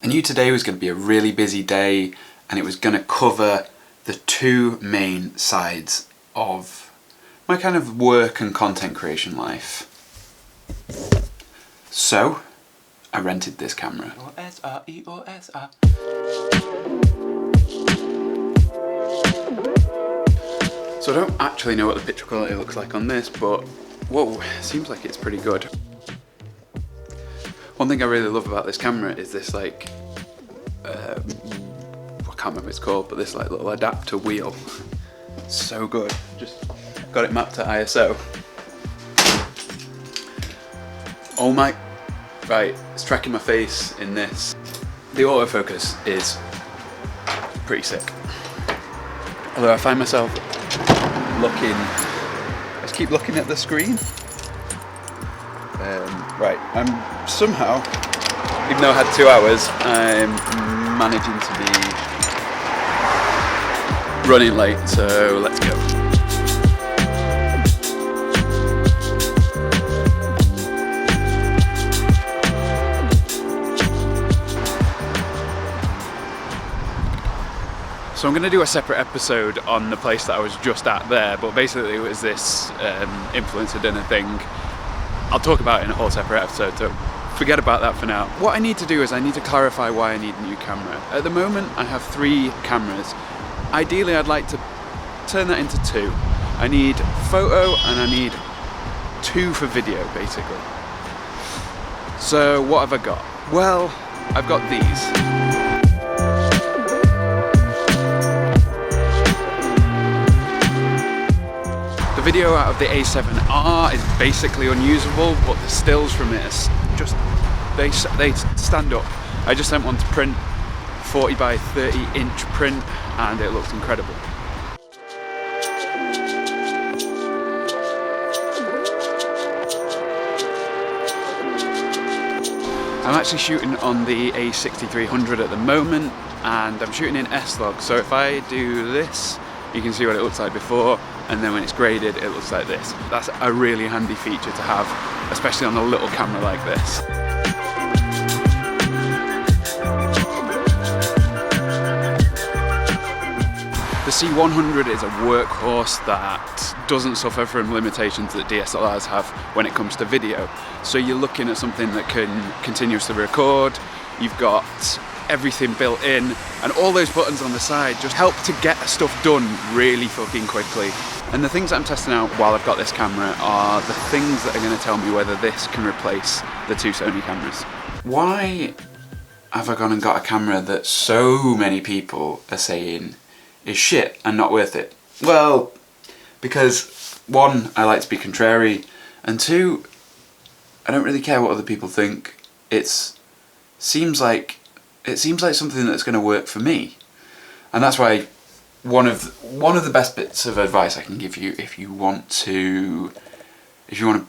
I knew today was going to be a really busy day and it was going to cover the two main sides of my kind of work and content creation life. So, I rented this camera. EOS R, EOS R. So I don't actually know what the picture quality looks like on this, but whoa, seems like it's pretty good. One thing I really love about this camera is this like, I can't remember what it's called, but this like little adapter wheel. So good. Just got it mapped to ISO. Oh my, right, it's tracking my face in this. The autofocus is pretty sick. Although I find myself looking, I just keep looking at the screen. Right, I'm somehow, even though I had 2 hours, I'm managing to be running late, so let's go. So I'm going to do a separate episode on the place that I was just at there, but basically it was this influencer dinner thing. I'll talk about it in a whole separate episode, so forget about that for now. What I need to do is I need to clarify why I need a new camera. At the moment I have 3 cameras. Ideally I'd like to turn that into 2. I need photo and I need 2 for video basically. So what have I got? Well, I've got these. The video out of the A7 R is basically unusable, but the stills from it are just, they stand up. I just sent one to print, 40 by 30 inch print, and it looks incredible. I'm actually shooting on the A6300 at the moment, and I'm shooting in S-Log, so if I do this, you can see what it looks like before, and then when it's graded it looks like this. That's a really handy feature to have, especially on a little camera like this. The C100 is a workhorse that doesn't suffer from limitations that DSLRs have when it comes to video. So you're looking at something that can continuously record, you've got everything built in, and all those buttons on the side just help to get stuff done really fucking quickly. And the things that I'm testing out while I've got this camera are the things that are going to tell me whether this can replace the 2 Sony cameras. Why have I gone and got a camera that so many people are saying is shit and not worth it? Well, because 1, I like to be contrary, and 2, I don't really care what other people think. It seems like something that's going to work for me, and that's why one of the best bits of advice I can give you if you want to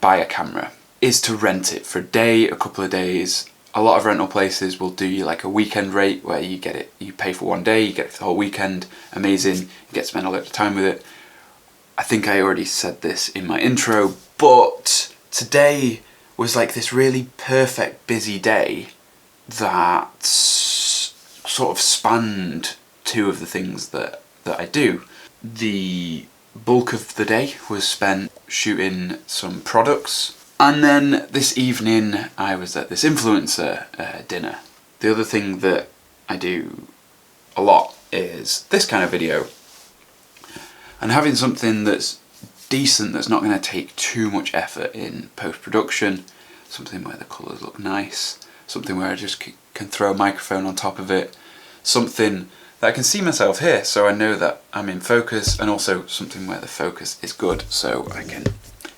buy a camera is to rent it for a day, a couple of days. A lot of rental places will do you like a weekend rate where you get it, you pay for 1 day, you get it for the whole weekend. Amazing, you get to spend a lot of time with it. I think I already said this in my intro, but today was like this really perfect busy day that sort of spanned 2 of the things that I do. The bulk of the day was spent shooting some products, and then this evening I was at this influencer dinner. The other thing that I do a lot is this kind of video, and having something that's decent, that's not going to take too much effort in post-production, something where the colours look nice, something where I just can throw a microphone on top of it, something that I can see myself here so I know that I'm in focus, and also something where the focus is good so I can,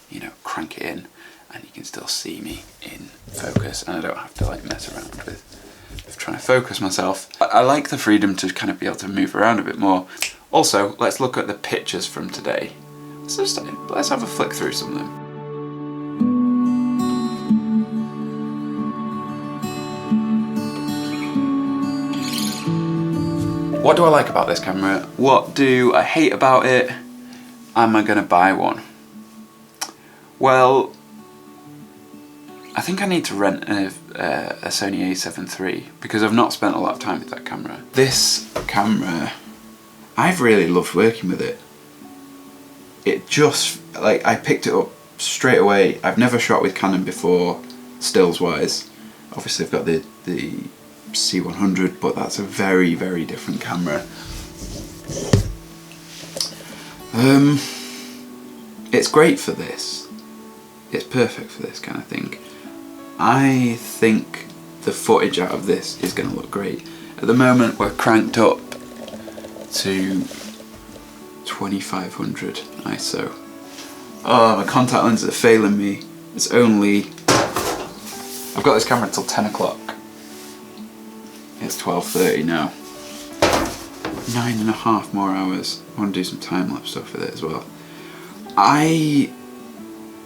you know, crank it in and you can still see me in focus and I don't have to like mess around with trying to focus myself. I like the freedom to kind of be able to move around a bit more. Also, let's look at the pictures from today. Let's have a flick through some of them. What do I like about this camera? What do I hate about it? Am I gonna buy one? Well, I think I need to rent a Sony A7 III because I've not spent a lot of time with that camera. This camera, I've really loved working with it. It just, like, I picked it up straight away. I've never shot with Canon before, stills wise. Obviously I've got the C100, but that's a very, very different camera. It's great for this. It's perfect for this kind of thing. I think the footage out of this is going to look great. At the moment we're cranked up to 2500 ISO. Oh, my contact lenses are failing me. It's only... I've got this camera until 10 o'clock. It's 12:30 now. 9.5 more hours. I want to do some time-lapse stuff with it as well. I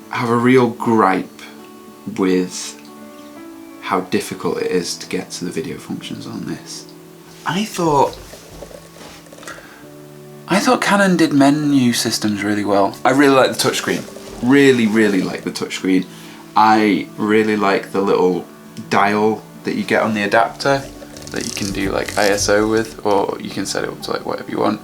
have a real gripe with how difficult it is to get to the video functions on this. I thought Canon did menu systems really well. I really like the touchscreen. Really, really like the touchscreen. I really like the little dial that you get on the adapter that you can do like ISO with, or you can set it up to like whatever you want.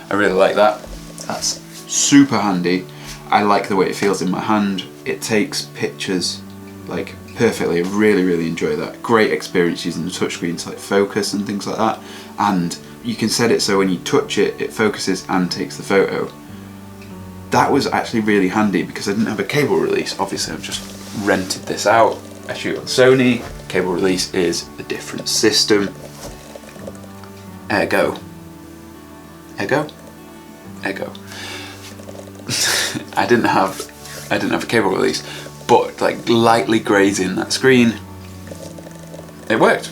I really like that. That's super handy. I like the way it feels in my hand. It takes pictures like perfectly. I really, really enjoy that. Great experience using the touchscreen to like focus and things like that. And you can set it so when you touch it, it focuses and takes the photo. That was actually really handy because I didn't have a cable release. Obviously I've just rented this out. I shoot on Sony. Cable release is a different system. Ergo. I didn't have a cable release, but like lightly grazing that screen, it worked.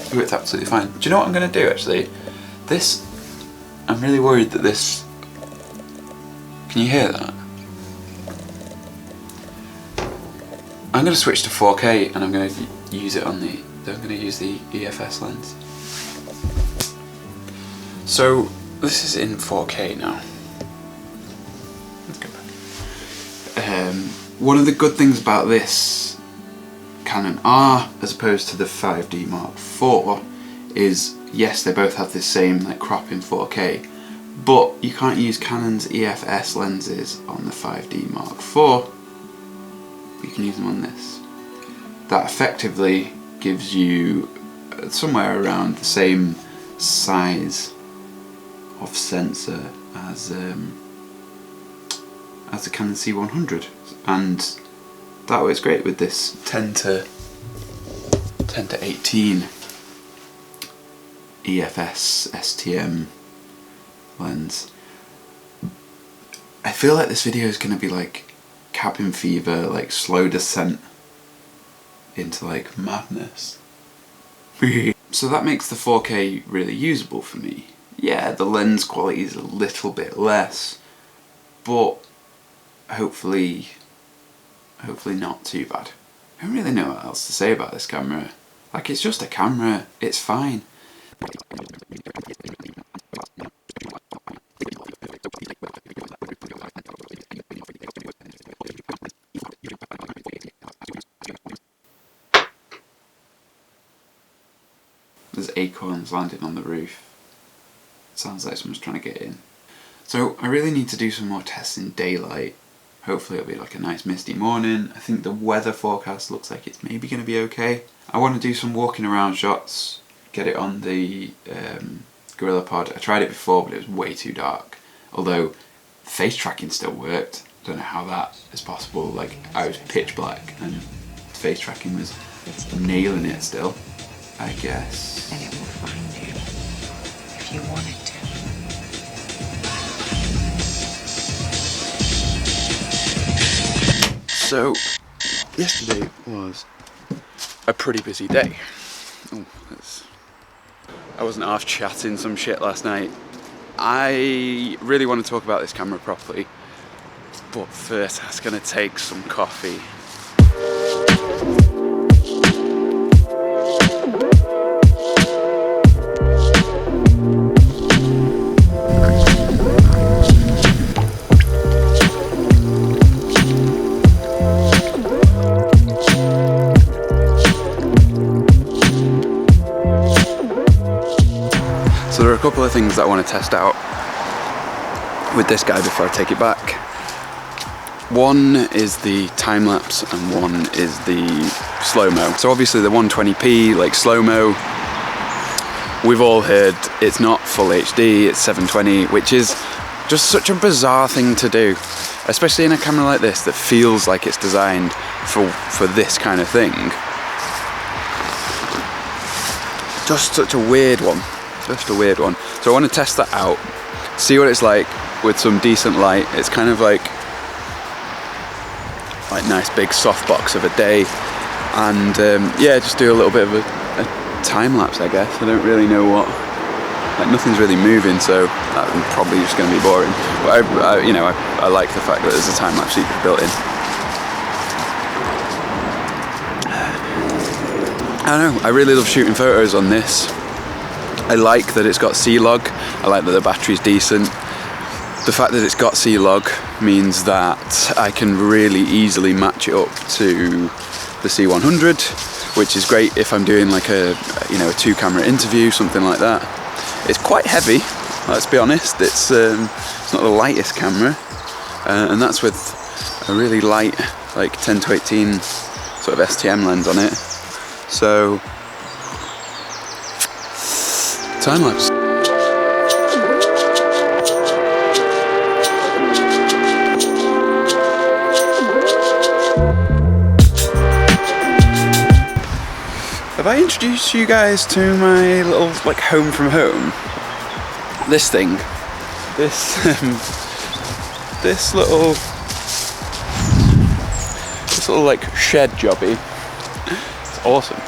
It worked absolutely fine. Do you know what I'm going to do actually? This, I'm really worried that this, can you hear that? I'm going to switch to 4K and I'm going to use it on the, I'm going to use the EFS lens. So this is in 4K now. Let's go back. One of the good things about this Canon R as opposed to the 5D Mark IV is, yes, they both have the same like crop in 4K, but you can't use Canon's EFS lenses on the 5D Mark IV. You can use them on this. That effectively gives you somewhere around the same size of sensor as the Canon C100, and that works great with this 10 to 18 EFS STM lens. I feel like this video is going to be like cabin fever, like slow descent into like madness. So that makes the 4K really usable for me. Yeah, the lens quality is a little bit less, but hopefully not too bad. I don't really know what else to say about this camera. Like, it's just a camera, it's fine. There's acorns landing on the roof. Sounds like someone's trying to get in. So I really need to do some more tests in daylight. Hopefully it'll be like a nice misty morning. I think the weather forecast looks like it's maybe going to be okay. I want to do some walking around shots, get it on the GorillaPod. I tried it before but it was way too dark. Although face tracking still worked. I don't know how that is possible. Like, I was pitch black and face tracking was nailing it still, I guess. And it will find you if you want it to. So, yesterday was a pretty busy day. I wasn't half chatting some shit last night. I really want to talk about this camera properly, but first that's going to take some coffee. So there are a couple of things that I want to test out with this guy before I take it back. One is the time lapse and one is the slow-mo. So obviously the 120p, like slow-mo, we've all heard it's not full HD, it's 720, which is just such a bizarre thing to do, especially in a camera like this that feels like it's designed for this kind of thing. Just such a weird one, just a weird one. So I want to test that out, see what it's like with some decent light. It's kind of like nice big softbox of a day, and yeah, just do a little bit of a time lapse, I guess. I don't really know what, like nothing's really moving, so that's probably just going to be boring. But I like the fact that there's a time lapse feature built in. I don't know, I really love shooting photos on this. I like that it's got C-Log, I like that the battery's decent. The fact that it's got C-Log means that I can really easily match it up to the C100, which is great if I'm doing like a 2-camera interview, something like that. It's quite heavy, let's be honest. It's not the lightest camera, and that's with a really light, like 10-18 sort of STM lens on it. So, time lapse. Have I introduced you guys to my little like home from home? This thing, this little like shed jobby. It's awesome.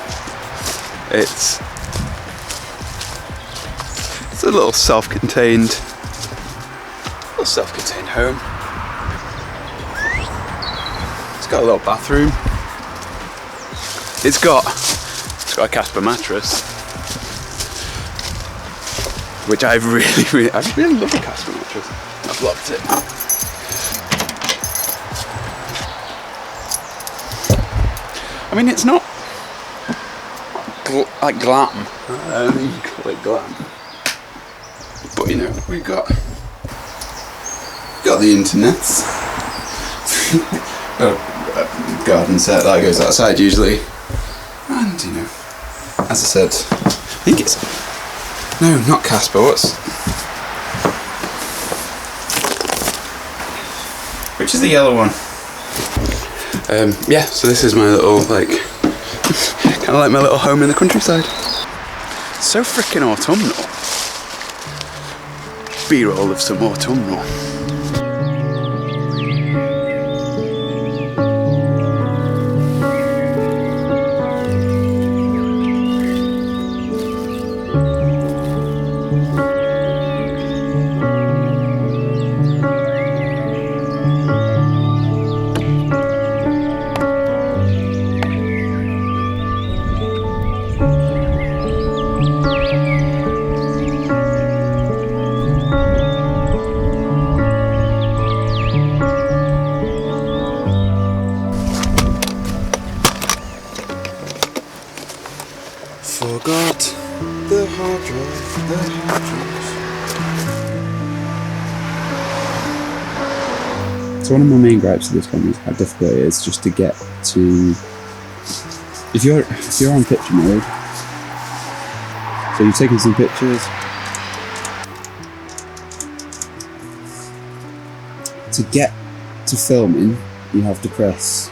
It's a little self-contained home. It's got a little bathroom. It's got a Casper mattress, which I really love a Casper mattress. I've loved it. I mean, it's not like glam. I don't think you call it glam. But you know, we've got the internet. A garden set that goes outside usually. And you know, as I said, I think it's, no, not Casper, which is the yellow one? Yeah, so this is my little, like, kind of like my little home in the countryside. So freaking autumnal. B-roll of some autumnal. Forgot the hard drive, So one of my main gripes with this camera is how difficult it is just to get to, if you're on picture mode, so you've taken some pictures, to get to filming you have to press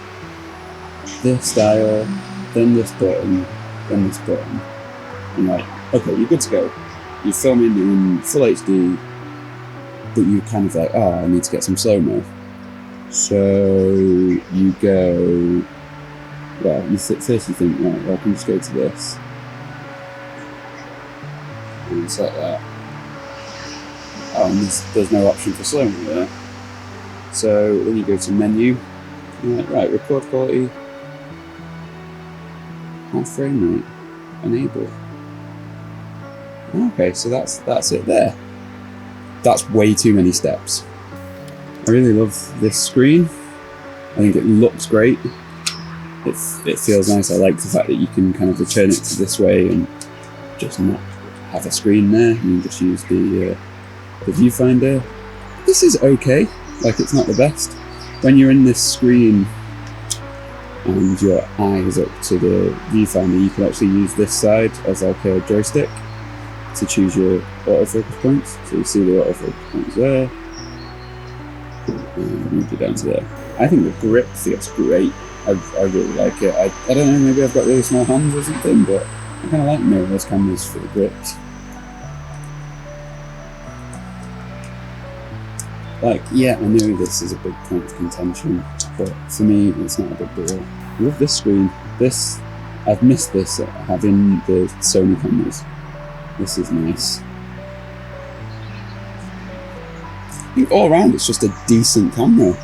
this dial, then this button, then this button, and like, okay, you're good to go. You're filming in full HD, but you're kind of like, oh, I need to get some slow-mo. So you go, well, first you think, right, well, I can just go to this, and set that. Oh, and there's no option for slow-mo there. So then you go to menu, you're like, right, record quality, half frame rate, enable. Okay, so that's it there. That's way too many steps. I really love this screen. I think it looks great. It feels nice. I like the fact that you can kind of return it to this way and just not have a screen there. You can just use the viewfinder. This is okay, like it's not the best. When you're in this screen and your eye is up to the viewfinder, you can actually use this side as like a joystick to choose your autofocus points. So you see the autofocus points there, and move it down to there. I think the grip feels great. I really like it. I don't know, maybe I've got really small hands or something, but I kind of like mirrorless cameras for the grips. Like, yeah, I know this is a big point of contention, but for me, it's not a big deal. I love this screen. I've missed this having the Sony cameras. This is nice. I think all around it's just a decent camera.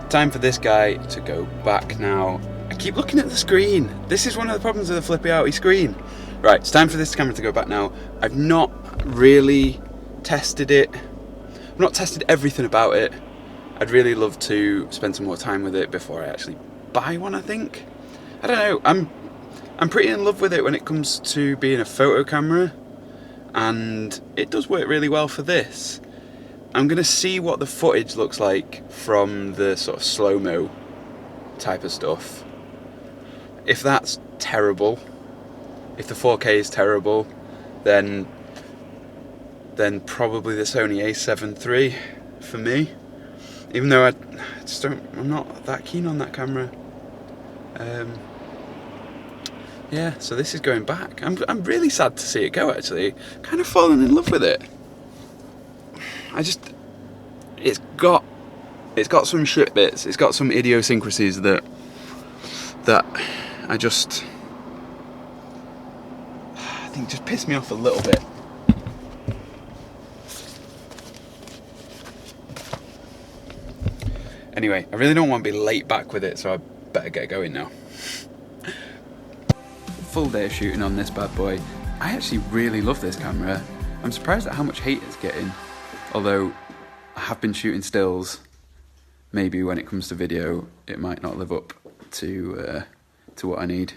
Time for this guy to go back now. I keep looking at the screen. This is one of the problems with the flippy outy screen. Right, it's time for this camera to go back now. I've not really tested it. I've not tested everything about it. I'd really love to spend some more time with it before I actually buy one, I think. I don't know, I'm pretty in love with it when it comes to being a photo camera, and it does work really well for this. I'm gonna see what the footage looks like from the sort of slow-mo type of stuff. If that's terrible, if the 4K is terrible, then probably the Sony a7 III for me. Even though I'm not that keen on that camera. Yeah, so this is going back. I'm really sad to see it go, actually. Kind of fallen in love with it. It's got some shit bits. It's got some idiosyncrasies that I think just piss me off a little bit. Anyway, I really don't want to be late back with it, so I better get going now. Full day of shooting on this bad boy. I actually really love this camera. I'm surprised at how much hate it's getting, although I have been shooting stills. Maybe when it comes to video, it might not live up to what I need.